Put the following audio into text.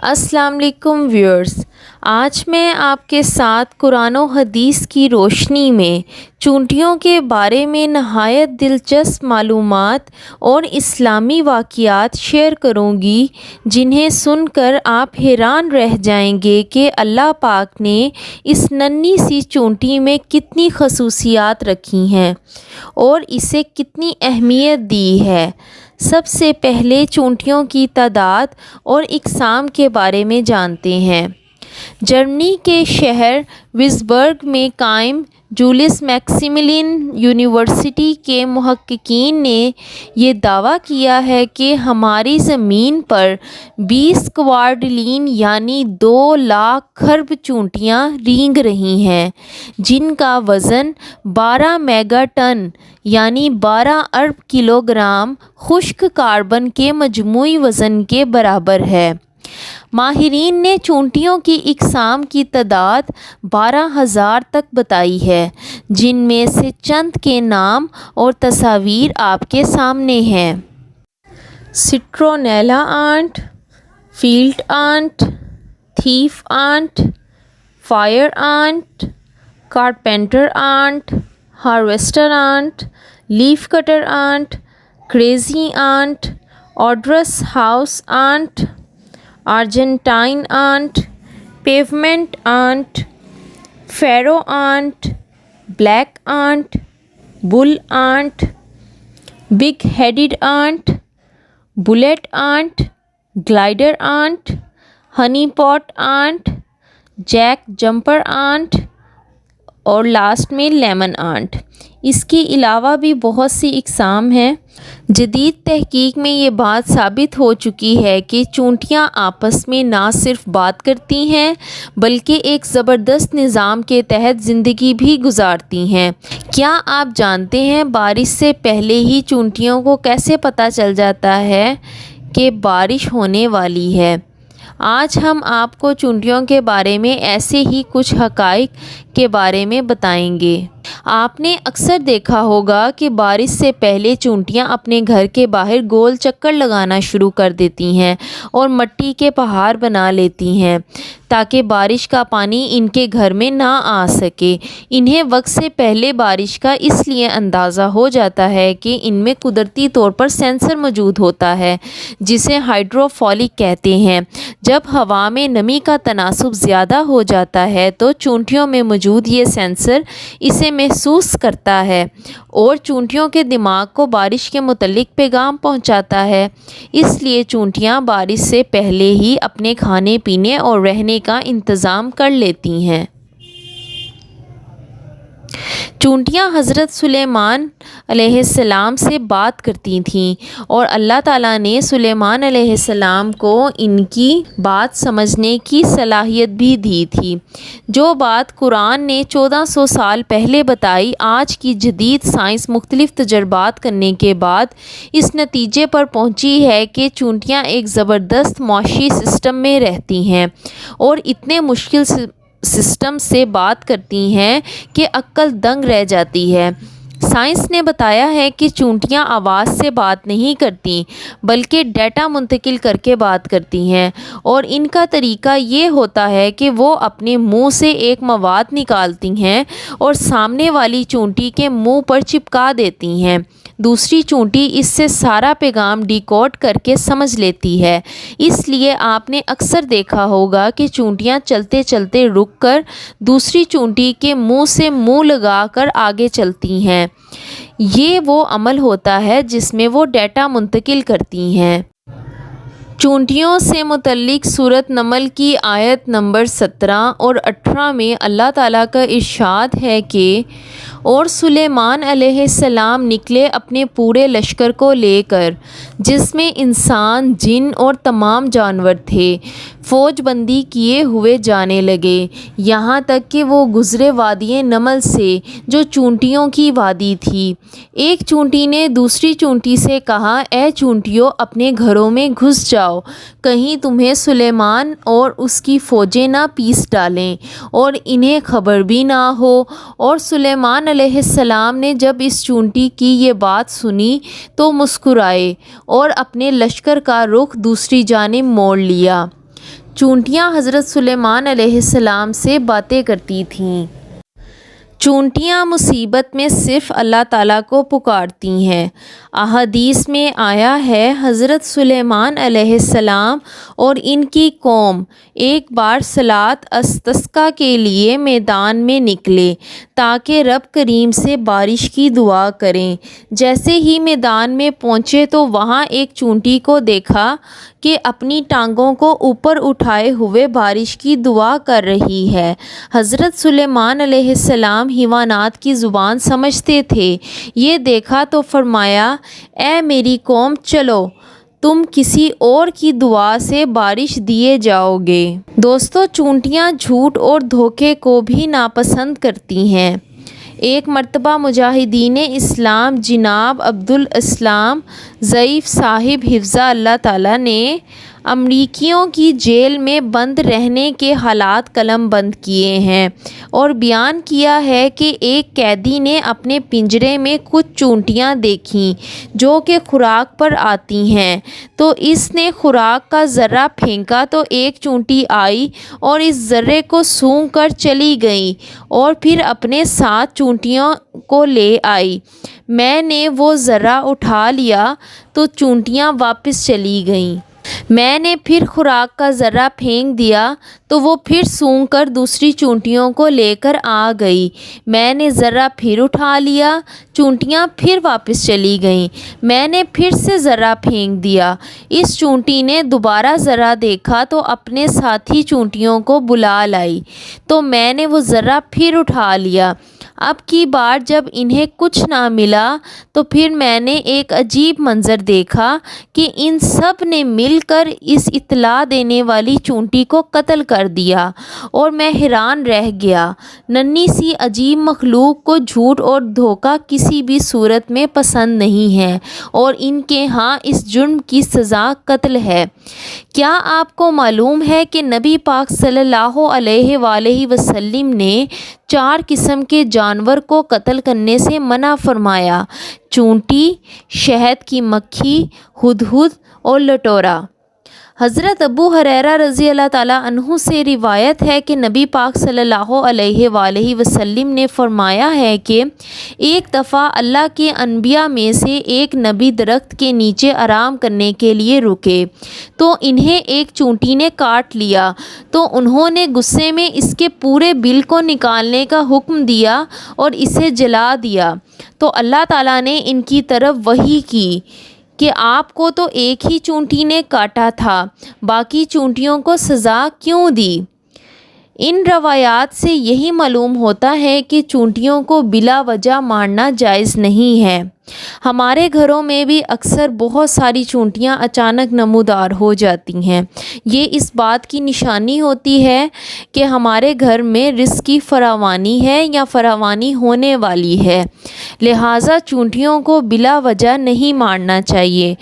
السلام علیکم ویورز، آج میں آپ کے ساتھ قرآن و حدیث کی روشنی میں چونٹیوں کے بارے میں نہایت دلچسپ معلومات اور اسلامی واقعات شیئر کروں گی، جنہیں سن کر آپ حیران رہ جائیں گے کہ اللہ پاک نے اس ننھی سی چونٹی میں کتنی خصوصیات رکھی ہیں اور اسے کتنی اہمیت دی ہے۔ سب سے پہلے چونٹیوں کی تعداد اور اقسام کے بارے میں جانتے ہیں۔ جرمنی کے شہر وزبرگ میں قائم جولس میکسیملین یونیورسٹی کے محققین نے یہ دعویٰ کیا ہے کہ ہماری زمین پر 20 کوارڈلین یعنی 2 لاکھ کھرب چونٹیاں رینگ رہی ہیں، جن کا وزن 12 میگا ٹن یعنی 12 ارب کلو گرام خشک کاربن کے مجموعی وزن کے برابر ہے۔ ماہرین نے چونٹیوں کی اقسام کی تعداد 12,000 تک بتائی ہے، جن میں سے چند کے نام اور تصاویر آپ کے سامنے ہیں۔ Citronella ant, field ant, thief ant, fire ant, carpenter ant, harvester ant, leaf cutter ant, crazy ant, odorous house ant, Argentine ant, pavement ant, pharaoh ant, black ant, bull ant, big headed ant, bullet ant, glider ant, honey pot ant, jack jumper ant اور last میں lemon ant. اس کے علاوہ بھی بہت سی اقسام ہیں۔ جدید تحقیق میں یہ بات ثابت ہو چکی ہے کہ چونٹیاں آپس میں نہ صرف بات کرتی ہیں بلکہ ایک زبردست نظام کے تحت زندگی بھی گزارتی ہیں۔ کیا آپ جانتے ہیں بارش سے پہلے ہی چونٹیوں کو کیسے پتہ چل جاتا ہے کہ بارش ہونے والی ہے؟ آج ہم آپ کو چونٹیوں کے بارے میں ایسے ہی کچھ حقائق کے بارے میں بتائیں گے۔ آپ نے اکثر دیکھا ہوگا کہ بارش سے پہلے چونٹیاں اپنے گھر کے باہر گول چکر لگانا شروع کر دیتی ہیں اور مٹی کے پہاڑ بنا لیتی ہیں تاکہ بارش کا پانی ان کے گھر میں نہ آ سکے۔ انہیں وقت سے پہلے بارش کا اس لیے اندازہ ہو جاتا ہے کہ ان میں قدرتی طور پر سینسر موجود ہوتا ہے، جسے ہائیڈروفولک کہتے ہیں۔ جب ہوا میں نمی کا تناسب زیادہ ہو جاتا ہے تو چونٹیوں میں موجود یہ سینسر اسے محسوس کرتا ہے اور چونٹیوں کے دماغ کو بارش کے متعلق پیغام پہنچاتا ہے۔ اس لیے چونٹیاں بارش سے پہلے ہی اپنے کھانے پینے اور رہنے کا انتظام کر لیتی ہیں۔ چونٹیاں حضرت سلیمان علیہ السلام سے بات کرتی تھیں اور اللہ تعالیٰ نے سلیمان علیہ السلام کو ان کی بات سمجھنے کی صلاحیت بھی دی تھی۔ جو بات قرآن نے 1400 سال پہلے بتائی، آج کی جدید سائنس مختلف تجربات کرنے کے بعد اس نتیجے پر پہنچی ہے کہ چونٹیاں ایک زبردست معاشی سسٹم میں رہتی ہیں اور اتنے مشکل سسٹم سے بات کرتی ہیں کہ عقل دنگ رہ جاتی ہے۔ سائنس نے بتایا ہے کہ چونٹیاں آواز سے بات نہیں کرتی بلکہ ڈیٹا منتقل کر کے بات کرتی ہیں، اور ان کا طریقہ یہ ہوتا ہے کہ وہ اپنے منہ سے ایک مواد نکالتی ہیں اور سامنے والی چونٹی کے منہ پر چپکا دیتی ہیں۔ دوسری چونٹی اس سے سارا پیغام ڈیکوڈ کر کے سمجھ لیتی ہے۔ اس لیے آپ نے اکثر دیکھا ہوگا کہ چونٹیاں چلتے چلتے رک کر دوسری چونٹی کے منہ سے منہ لگا کر آگے چلتی ہیں۔ یہ وہ عمل ہوتا ہے جس میں وہ ڈیٹا منتقل کرتی ہیں۔ چونٹیوں سے متعلق سورۃ نمل کی آیت نمبر 17 اور 18 میں اللہ تعالیٰ کا ارشاد ہے کہ اور سلیمان علیہ السلام نکلے اپنے پورے لشکر کو لے کر، جس میں انسان، جن اور تمام جانور تھے، فوج بندی کیے ہوئے جانے لگے، یہاں تک کہ وہ گزرے وادی نمل سے جو چونٹیوں کی وادی تھی۔ ایک چونٹی نے دوسری چونٹی سے کہا، اے چونٹیوں، اپنے گھروں میں گھس جاؤ، کہیں تمہیں سلیمان اور اس کی فوجیں نہ پیس ڈالیں اور انہیں خبر بھی نہ ہو۔ اور سلیمان علیہ السلام نے جب اس چونٹی کی یہ بات سنی تو مسکرائے اور اپنے لشکر کا رخ دوسری جانب موڑ لیا۔ چونٹیاں حضرت سلیمان علیہ السلام سے باتیں کرتی تھیں۔ چونٹیاں مصیبت میں صرف اللہ تعالیٰ کو پکارتی ہیں۔ احادیث میں آیا ہے حضرت سلیمان علیہ السلام اور ان کی قوم ایک بار صلاۃ استسقاء کے لیے میدان میں نکلے تاکہ رب کریم سے بارش کی دعا کریں۔ جیسے ہی میدان میں پہنچے تو وہاں ایک چونٹی کو دیکھا کہ اپنی ٹانگوں کو اوپر اٹھائے ہوئے بارش کی دعا کر رہی ہے۔ حضرت سلیمان علیہ السلام حیوانات کی زبان سمجھتے تھے۔ یہ دیکھا تو فرمایا، اے میری قوم، چلو تم کسی اور کی دعا سے بارش دیے جاؤ گے۔ دوستو، چونٹیاں جھوٹ اور دھوکے کو بھی ناپسند کرتی ہیں۔ ایک مرتبہ مجاہدین اسلام جناب عبدالاسلام ضعیف صاحب حفظہ اللہ تعالیٰ نے امریکیوں کی جیل میں بند رہنے کے حالات قلم بند کیے ہیں اور بیان کیا ہے کہ ایک قیدی نے اپنے پنجرے میں کچھ چونٹیاں دیکھیں جو کہ خوراک پر آتی ہیں، تو اس نے خوراک کا ذرہ پھینکا تو ایک چونٹی آئی اور اس ذرے کو سونگھ کر چلی گئی اور پھر اپنے ساتھ چونٹیوں کو لے آئی۔ میں نے وہ ذرہ اٹھا لیا تو چونٹیاں واپس چلی گئیں۔ میں نے پھر خوراک کا ذرہ پھینک دیا تو وہ پھر سونگھ کر دوسری چونٹیوں کو لے کر آ گئی۔ میں نے ذرہ پھر اٹھا لیا، چونٹیاں پھر واپس چلی گئیں۔ میں نے پھر سے ذرہ پھینک دیا۔ اس چونٹی نے دوبارہ ذرہ دیکھا تو اپنے ساتھی چونٹیوں کو بلا لائی، تو میں نے وہ ذرہ پھر اٹھا لیا۔ اب کی بار جب انہیں کچھ نہ ملا تو پھر میں نے ایک عجیب منظر دیکھا کہ ان سب نے مل کر اس اطلاع دینے والی چونٹی کو قتل کر دیا، اور میں حیران رہ گیا۔ ننھی سی عجیب مخلوق کو جھوٹ اور دھوکہ کسی بھی صورت میں پسند نہیں ہے اور ان کے ہاں اس جرم کی سزا قتل ہے۔ کیا آپ کو معلوم ہے کہ نبی پاک صلی اللہ علیہ وآلہ وسلم نے 4 قسم کے جانور کو قتل کرنے سے منع فرمایا: چونٹی، شہد کی مکھی، ہدہد اور لٹورا۔ حضرت ابو ہریرہ رضی اللہ تعالیٰ عنہ سے روایت ہے کہ نبی پاک صلی اللہ علیہ وآلہ وسلم نے فرمایا ہے کہ ایک دفعہ اللہ کے انبیاء میں سے ایک نبی درخت کے نیچے آرام کرنے کے لیے رکے تو انہیں ایک چونٹی نے کاٹ لیا، تو انہوں نے غصے میں اس کے پورے بل کو نکالنے کا حکم دیا اور اسے جلا دیا، تو اللہ تعالیٰ نے ان کی طرف وحی کی کہ آپ کو تو ایک ہی چونٹی نے کاٹا تھا، باقی چونٹیوں کو سزا کیوں دی؟ ان روایات سے یہی معلوم ہوتا ہے کہ چونٹیوں کو بلا وجہ مارنا جائز نہیں ہے۔ ہمارے گھروں میں بھی اکثر بہت ساری چونٹیاں اچانک نمودار ہو جاتی ہیں۔ یہ اس بات کی نشانی ہوتی ہے کہ ہمارے گھر میں رزق کی فراوانی ہے یا فراوانی ہونے والی ہے، لہٰذا چونٹیوں کو بلا وجہ نہیں مارنا چاہیے۔